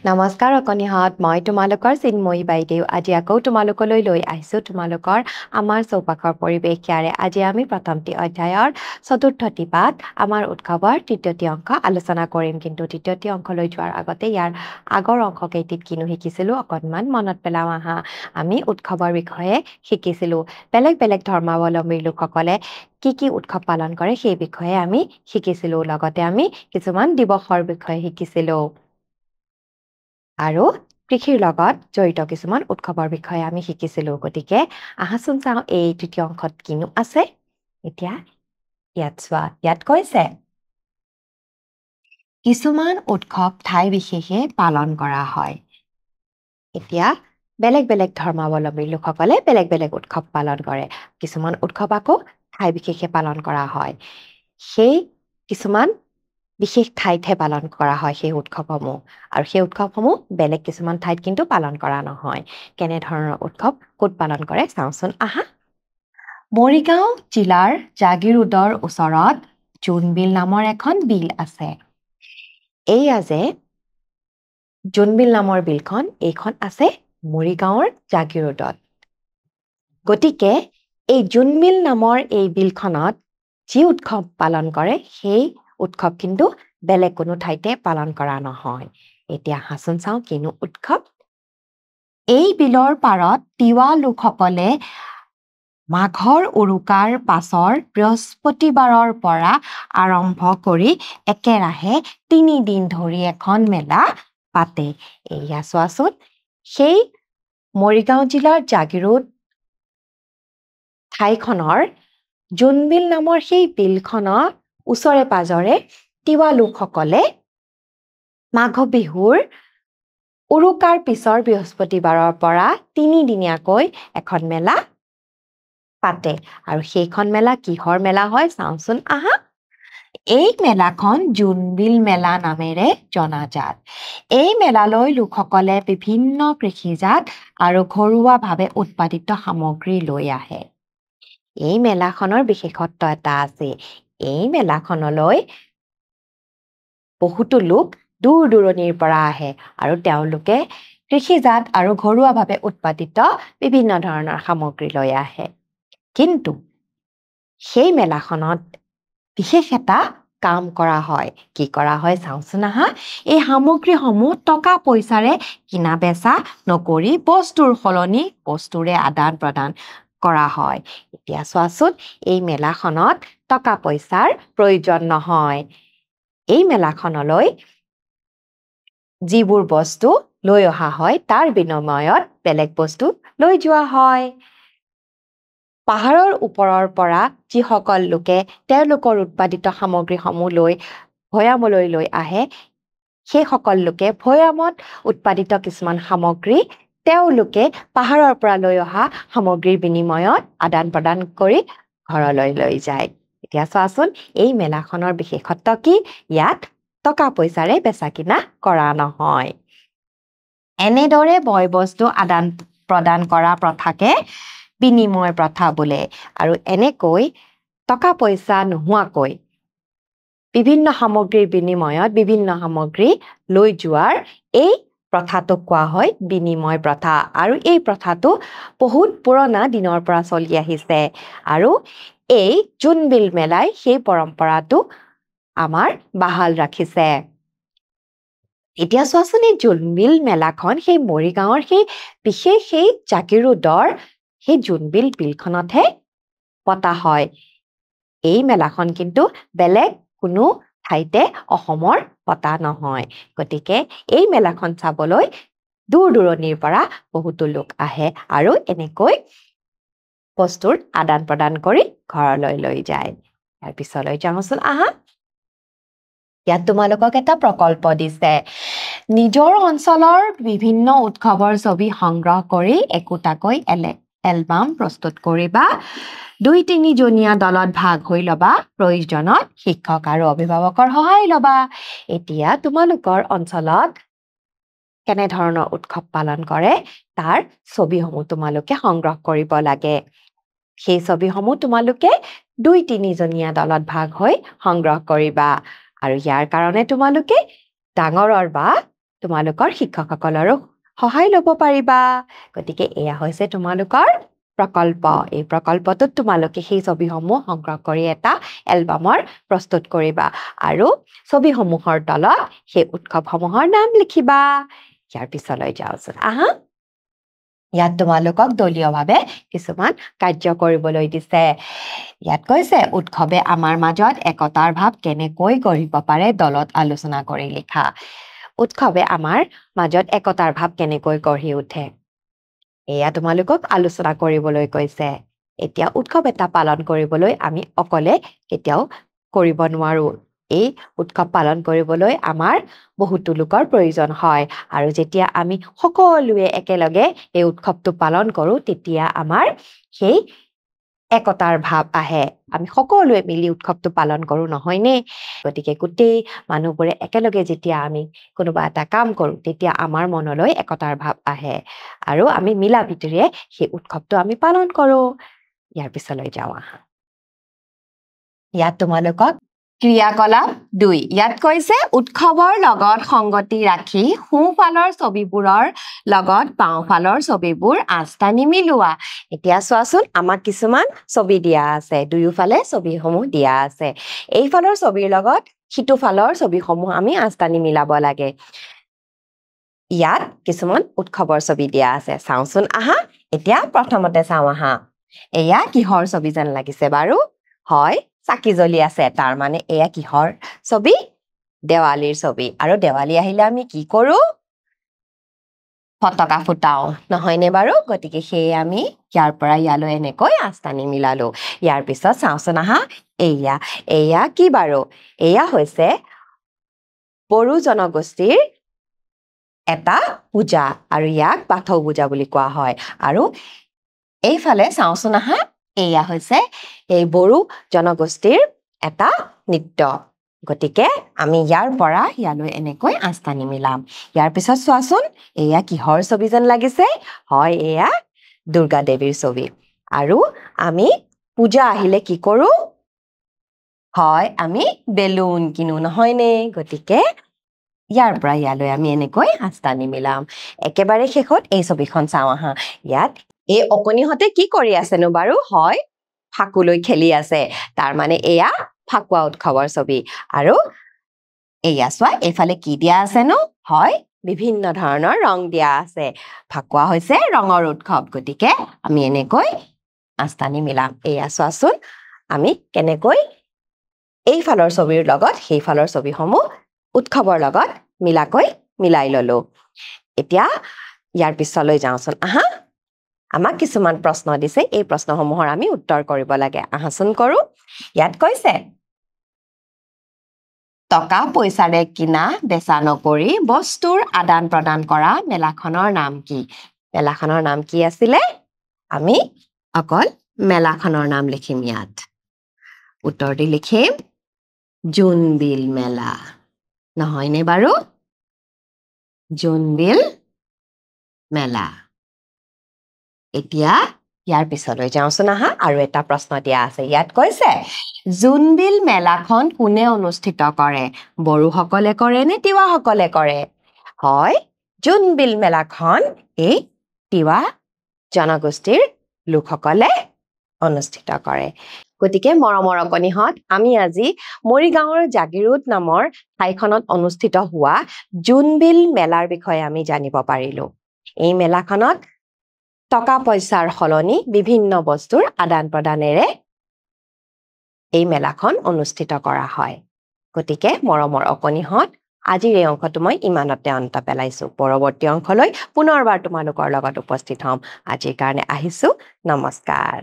নমস্কাৰ অকনিহত মই তোমালোকৰ চিন্ময়ী বাইদেউ আজি আকৌ তোমালোকলৈ লৈ আহিছোঁ তোমালোকৰ আমাৰ চৌপাশৰ পৰিৱেশ ইয়াৰে আজি আমি প্ৰথমটি অধ্যায়ৰ চতুৰ্থটি পাঠ আমাৰ উৎসৱৰ তৃতীয়টি অংশ আলোচনা কৰিম কিন্তু তৃতীয়টি অংশলৈ যোৱাৰ আগতে ইয়াৰ আগৰ অংশকেইটিত কিনো শিকিছিলোঁ অকণমান মনত পেলাওঁ আহা আমি উৎসৱৰ বিষয়ে শিকিছিলোঁ বেলেগ বেলেগ ধৰ্মাৱলম্বী লোকসকলে কি উৎসৱ পালন কৰে সেই বিষয়ে আমি শিকিছিলোঁ লগতে আমি কিছুমান দিৱসৰ বিষয়ে শিকিছিলোঁ আৰু কৃষিৰ লগত জড়িত কিছুমান উৎসৱৰ বিষয়ে আমি শিকিছিলোঁ গতিকে আহাচোন চাওঁ এই তৃতীয় অংশত কিনো আছে এতিয়া ইয়াত চোৱা ইয়াত কৈছে কিছুমান উৎসৱ ঠাই বিশেষে পালন কৰা হয় এতিয়া বেলেগ বেলেগ ধৰ্মাৱলম্বী লোকসকলে বেলেগ বেলেগ উৎসৱ পালন কৰে কিছুমান উৎসৱ আকৌ ঠাই বিশেষে পালন কৰা হয় সেই কিছুমান বিশেষ ঠাইতহে পালন কৰা হয় সেই উৎসৱসমূহ আৰু সেই উৎসৱসমূহ বেলেগ কিছুমান ঠাইত কিন্তু পালন কৰা নহয় কেনেধৰণৰ উৎসৱ ক'ত পালন কৰে চাওঁচোন আহা মৰিগাঁও জিলাৰ জাগিৰোডৰ ওচৰত জোনবিল নামৰ এখন বিল আছে এইয়া যে জোনবিল নামৰ বিলখন এইখন আছে মৰিগাঁৱৰ জাগিৰোডত গতিকে এই জোনবিল নামৰ এই বিলখনত যি উৎসৱ পালন কৰে সেই উৎসৱ কিন্তু বেলেগ কোনো ঠাইতে পালন কৰা নহয় এতিয়া হাচন চাওঁ কিনো উৎসৱ এই বিলৰ পাৰত তিৱা লোকসকলে মাঘৰ উৰুকাৰ পাছৰ বৃহস্পতিবাৰৰ পৰা আৰম্ভ কৰি একেৰাহে 3 দিন ধৰি এখন মেলা পাতে এয়া চোৱাচোন সেই মৰিগাঁও জিলাৰ জাগিৰোড ঠাইখনৰ জোনবিল নামৰ সেই বিলখনৰ ওচৰে পাজৰে তিৱা লোকসকলে মাঘ বিহুৰ উৰুকাৰ পিছৰ বৃহস্পতিবাৰৰ পৰা 3 দিনীয়াকৈ এখন মেলা পাতে আৰু সেইখন মেলা কিহৰ মেলা হয় চাওঁচোন আহা এই মেলাখন জোনবিল মেলা নামেৰে জনাজাত এই মেলালৈ লোকসকলে বিভিন্ন কৃষিজাত আৰু ঘৰুৱাভাৱে উৎপাদিত সামগ্ৰী লৈ আহে এই মেলাখনৰ বিশেষত্ব এটা আছে এই মেলাখনলৈ বহুতো লোক দূৰ দূৰণিৰ পৰা আহে আৰু তেওঁলোকে কৃষিজাত আৰু ঘৰুৱাভাৱে উৎপাদিত বিভিন্ন ধৰণৰ সামগ্ৰী লৈ আহে কিন্তু সেই মেলাখনত বিশেষ এটা কাম কৰা হয় কি কৰা হয় চাওঁচোন আহা এই সামগ্ৰীসমূহ টকা পইচাৰে কিনা বেচা নকৰি বস্তুৰ সলনি বস্তুৰে আদান প্ৰদান কৰা হয় এতিয়া চোৱাচোন এই মেলাখনত টকা পইচাৰ প্ৰয়োজন নহয় এই মেলাখনলৈ যিবোৰ বস্তু লৈ অহা হয় তাৰ বিনিময়ত বেলেগ বস্তু লৈ যোৱা হয় পাহাৰৰ ওপৰৰ পৰা যিসকল লোকে তেওঁলোকৰ উৎপাদিত সামগ্ৰীসমূহ লৈ ভৈয়ামলৈ লৈ আহে সেই সকল লোকে ভৈয়ামত উৎপাদিত কিছুমান সামগ্ৰী তেওঁলোকে পাহাৰৰ পৰা লৈ অহা সামগ্ৰীৰ বিনিময়ত আদান প্ৰদান কৰি ঘৰলৈ লৈ যায় এতিয়া চোৱাচোন এই মেলাখনৰ বিশেষত্ব কি ইয়াত টকা পইচাৰে বেচা কিনা কৰা নহয় এনেদৰে বয় বস্তু আদান প্ৰদান কৰা প্ৰথাকে বিনিময় প্ৰথা বোলে আৰু এনেকৈ টকা পইচা নোহোৱাকৈ বিভিন্ন সামগ্ৰীৰ বিনিময়ত বিভিন্ন সামগ্ৰী লৈ যোৱাৰ এই প্ৰথাটো কোৱা হয় বিনিময় প্ৰথা আৰু এই প্ৰথাটো বহুত পুৰণা দিনৰ পৰা চলি আহিছে আৰু এই জোনবিল মেলাই সেই পৰম্পৰাটো আমাৰ বাহাল ৰাখিছে এতিয়া চোৱাচোন এই জোনবিল মেলাখন সেই মৰিগাঁৱৰ সেই বিশেষ সেই জাগিৰোডৰ সেই জোনবিল বিলখনতহে পতা হয় এই মেলাখন কিন্তু বেলেগ কোনো ঠাইতে অসমৰ পতা নহয় গতিকে এই মেলাখন চাবলৈ দূৰ দূৰণিৰ পৰা বহুতো লোক আহে আৰু এনেকৈ বস্তুৰ আদান প্ৰদান কৰি ঘৰলৈ লৈ যায় ইয়াৰ পিছলৈ যাওঁচোন আহা ইয়াত তোমালোকক এটা প্ৰকল্প দিছে নিজৰ অঞ্চলৰ বিভিন্ন উৎসৱৰ ছবি সংগ্ৰহ কৰি একোটাকৈ এলবাম প্ৰস্তুত কৰিবা 2-3 জনীয়া দলত ভাগ হৈ লবা প্ৰয়োজনত শিক্ষক আৰু অভিভাৱকৰ সহায় লবা এতিয়া তোমালোকৰ অঞ্চলত কেনে ধৰণৰ উৎসৱ পালন কৰে তাৰ ছবিসমূহ তোমালোকে সংগ্ৰহ কৰিব লাগে সেই ছবিসমূহ তোমালোকে 2-3 জনীয়া দলত ভাগ হৈ সংগ্ৰহ কৰিবা আৰু ইয়াৰ কাৰণে তোমালোকে ডাঙৰৰ বা তোমালোকৰ শিক্ষকসকলৰো সহায় ল'ব পাৰিবা গতিকে এয়া হৈছে তোমালোকৰ প্ৰকল্প এই প্ৰকল্পটোত তোমালোকে সেই ছবিসমূহ সংগ্ৰহ কৰি এটা এলবামৰ প্ৰস্তুত কৰিবা আৰু ছবিসমূহৰ তলত সেই উৎসৱসমূহৰ নাম লিখিবা ইয়াৰ পিছলৈ যাওঁচোন আহা ইয়াত তোমালোকক দলীয়ভাৱে কিছুমান কাৰ্য কৰিবলৈ দিছে ইয়াত কৈছে উৎসৱে আমাৰ মাজত একতাৰ ভাৱ কেনেকৈ গঢ়িব পাৰে দলত আলোচনা কৰি লিখা উৎসৱে আমাৰ মাজত একতাৰ ভাৱ কেনেকৈ গঢ়ি উঠে এয়া তোমালোকক আলোচনা কৰিবলৈ কৈছে এতিয়া উৎসৱ এটা পালন কৰিবলৈ আমি অকলে কেতিয়াও কৰিব নোৱাৰো এই উৎসৱ পালন কৰিবলৈ আমাৰ বহুতো লোকৰ প্ৰয়োজন হয় আৰু যেতিয়া আমি সকলোৱে একেলগে এই উৎসৱটো পালন কৰো তেতিয়া আমাৰ সেই একতাৰ ভাৱ আহে আমি সকলোৱে মিলি উৎসৱটো পালন কৰো নহয়নে গতিকে গোটেই মানুহবোৰে একেলগে যেতিয়া আমি কোনোবা এটা কাম কৰো তেতিয়া আমাৰ মনলৈ একতাৰ ভাৱ আহে আৰু আমি মিলা প্ৰীতিৰে সেই উৎসৱটো আমি পালন কৰো ইয়াৰ পিছলৈ যাওঁ আহা ইয়াত তোমালোকক ক্ৰিয়াকলাপ 2 ইয়াত কৈছে উৎসৱৰ লগত সংগতি ৰাখি সোঁফালৰ ছবিবোৰৰ লগত বাওঁফালৰ ছবিবোৰ আস্তানি মিলোৱা এতিয়া চোৱাচোন আমাক কিছুমান ছবি দিয়া আছে দুয়োফালে ছবিসমূহ দিয়া আছে এইফালৰ ছবিৰ লগত সিটোফালৰ ছবিসমূহ আমি আস্তানি মিলাব লাগে ইয়াত কিছুমান উৎসৱৰ ছবি দিয়া আছে চাওঁচোন আহা এতিয়া প্ৰথমতে চাওঁ আহা এয়া কিহৰ ছবি যেন লাগিছে বাৰু হয় চাকি জ্বলি আছে তাৰ মানে এয়া কিহৰ ছবি দেৱালীৰ ছবি আৰু দেৱালী আহিলে আমি কি কৰো ফটকা ফুটাও নহয়নে বাৰু গতিকে সেই আমি ইয়াৰ পৰা ইয়ালৈ এনেকৈ আস্তানি মিলালো ইয়াৰ পিছত চাওঁচোন আহা এয়া কি বাৰু এয়া হৈছে বড়ো জনগোষ্ঠীৰ এটা পূজা আৰু ইয়াক বাথৌ পূজা বুলি কোৱা হয় আৰু এইফালে চাওঁচোন আহা এয়া হৈছে এই বড়ো জনগোষ্ঠীৰ এটা নৃত্য গতিকে আমি ইয়াৰ পৰা ইয়ালৈ এনেকৈ আস্তানি মিলাম ইয়াৰ পিছত চোৱাচোন এয়া কিহৰ ছবি যেন লাগিছে হয় এয়া দুৰ্গা দেৱীৰ ছবি আৰু আমি পূজা আহিলে কি কৰো হয় আমি বেলুন কিনো নহয়নে গতিকে ইয়াৰ পৰা ইয়ালৈ আমি এনেকৈ আস্তানি মিলাম একেবাৰে শেষত এই ছবিখন চাওঁ আহা ইয়াত এই অকণিহঁতে কি কৰি আছেনো বাৰু হয় ফাকুলৈ খেলি আছে তাৰ মানে এয়া ফাকুৱা উৎসৱৰ ছবি আৰু এয়া চোৱা এইফালে কি দিয়া আছেনো হয় বিভিন্ন ধৰণৰ ৰং দিয়া আছে ফাকুৱা হৈছে ৰঙৰ উৎসৱ গতিকে আমি এনেকৈ আস্তানি মিলাম এয়া চোৱাচোন আমি কেনেকৈ এইফালৰ ছবিৰ লগত সেইফালৰ ছবিসমূহ উৎসৱৰ লগত মিলাই ললো এতিয়া ইয়াৰ পিছলৈ যাওঁচোন আহা আমাক কিছুমান প্ৰশ্ন দিছে এই প্ৰশ্নসমূহৰ আমি উত্তৰ কৰিব লাগে আহাচোন কৰো ইয়াত কৈছে টকা পইচাৰে কিনা বেচা নকৰি বস্তুৰ আদান প্ৰদান কৰা মেলাখনৰ নাম কি মেলাখনৰ নাম কি আছিলে আমি অকল মেলাখনৰ নাম লিখিম ইয়াত উত্তৰটি লিখিম জোনবিল মেলা নহয়নে বাৰু জোনবিল মেলা এতিয়া ইয়াৰ পিছলৈ যাওঁচোন আহা আৰু এটা প্ৰশ্ন দিয়া আছে ইয়াত কৈছে জোনবিল মেলাখন কোনে অনুষ্ঠিত কৰে বড়োসকলে কৰে নে তিৱাসকলে কৰে হয় জোনবিল মেলাখন এই তিৱা জনগোষ্ঠীৰ লোকসকলে অনুষ্ঠিত কৰে গতিকে মৰমৰ অকণিহঁত আমি আজি মৰিগাঁৱৰ জাগিৰোড নামৰ ঠাইখনত অনুষ্ঠিত হোৱা জোনবিল মেলাৰ বিষয়ে আমি জানিব পাৰিলো এই মেলাখনত টকা পইচাৰ সলনি বিভিন্ন বস্তুৰ আদান প্ৰদানেৰে এই মেলাখন অনুষ্ঠিত কৰা হয় গতিকে মৰমৰ অকণিহঁত আজিৰ এই অংশটো মই ইমানতে অন্ত পেলাইছো পৰৱৰ্তী অংশলৈ পুনৰবাৰ তোমালোকৰ লগত উপস্থিত হ'ম আজিৰ কাৰণে আহিছো নমস্কাৰ